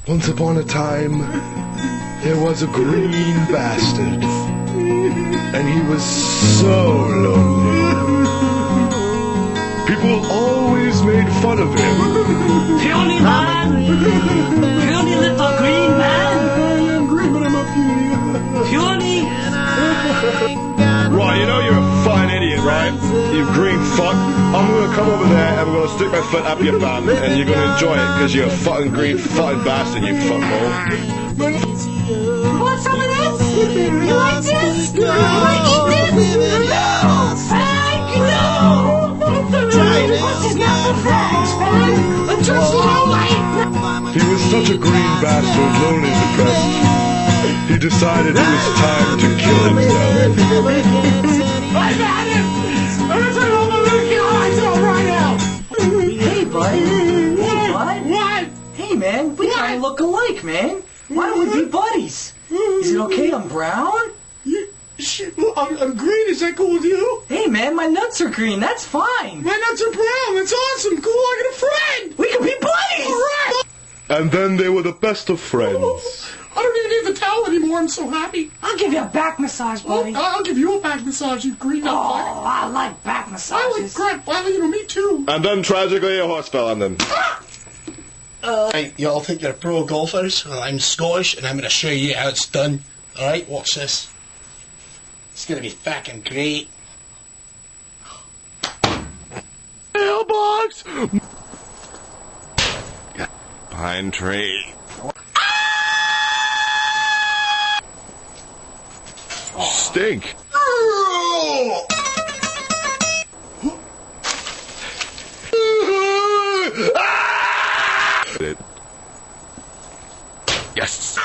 Once upon a time, there was a green bastard, and he was so lonely. People always made fun of him. Puny man! Puny little green man! I'm green, but I'm a puny. Puny! Right, you know you're a fine idiot, right? You green fuck. I'm gonna come over there and we're gonna stick my foot up your bum and you're gonna enjoy it because you're a fucking green fucking bastard, you fuckhole. You want some of this? You like this? You want to eat this? No! Thank you! No! This is not for thanks, man! I'm just lonely! He was such a green bastard, lonely and depressed. He decided it was time to kill himself. I've had it! I'm gonna kill myself right now! Hey, bud. Hey, bud. What? Hey, man, we kind of look alike, man. Why don't we be buddies? Is it okay I'm brown? I'm green. Is that cool with you? Hey, man, my nuts are green. That's fine. My nuts are brown. That's awesome. Cool. I got a friend. We can be buddies! All right. And then they were the best of friends. I don't even need the towel anymore. I'm so happy. I'll give you a back massage, buddy. I'll give you a back massage, you green nut fuck. Oh, I like back I massages. like crap. Me too. And then tragically a horse fell on them. Right, you all think you're pro golfers? Well, I'm Scottish and I'm going to show you how it's done. Alright, watch this. It's going to be fucking great. Mailbox! Pine tree. Stink. Yes.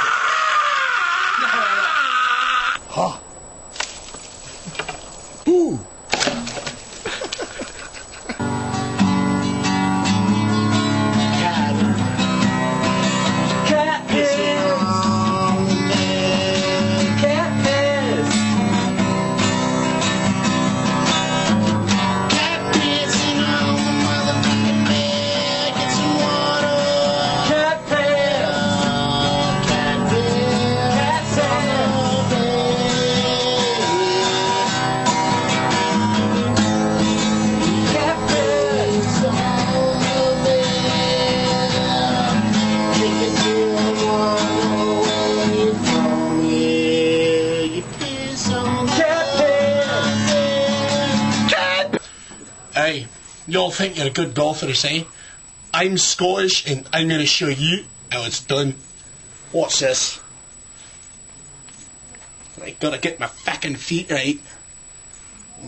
Huh. Ooh. Hey, you all think you're a good golfer, say? I'm Scottish and I'm going to show you how it's done. Watch this. Right, gotta get my fucking feet right.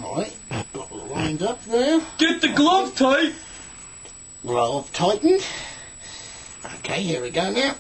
Alright, got it lined up there. Get the glove tight! Glove tightened. Okay, here we go now.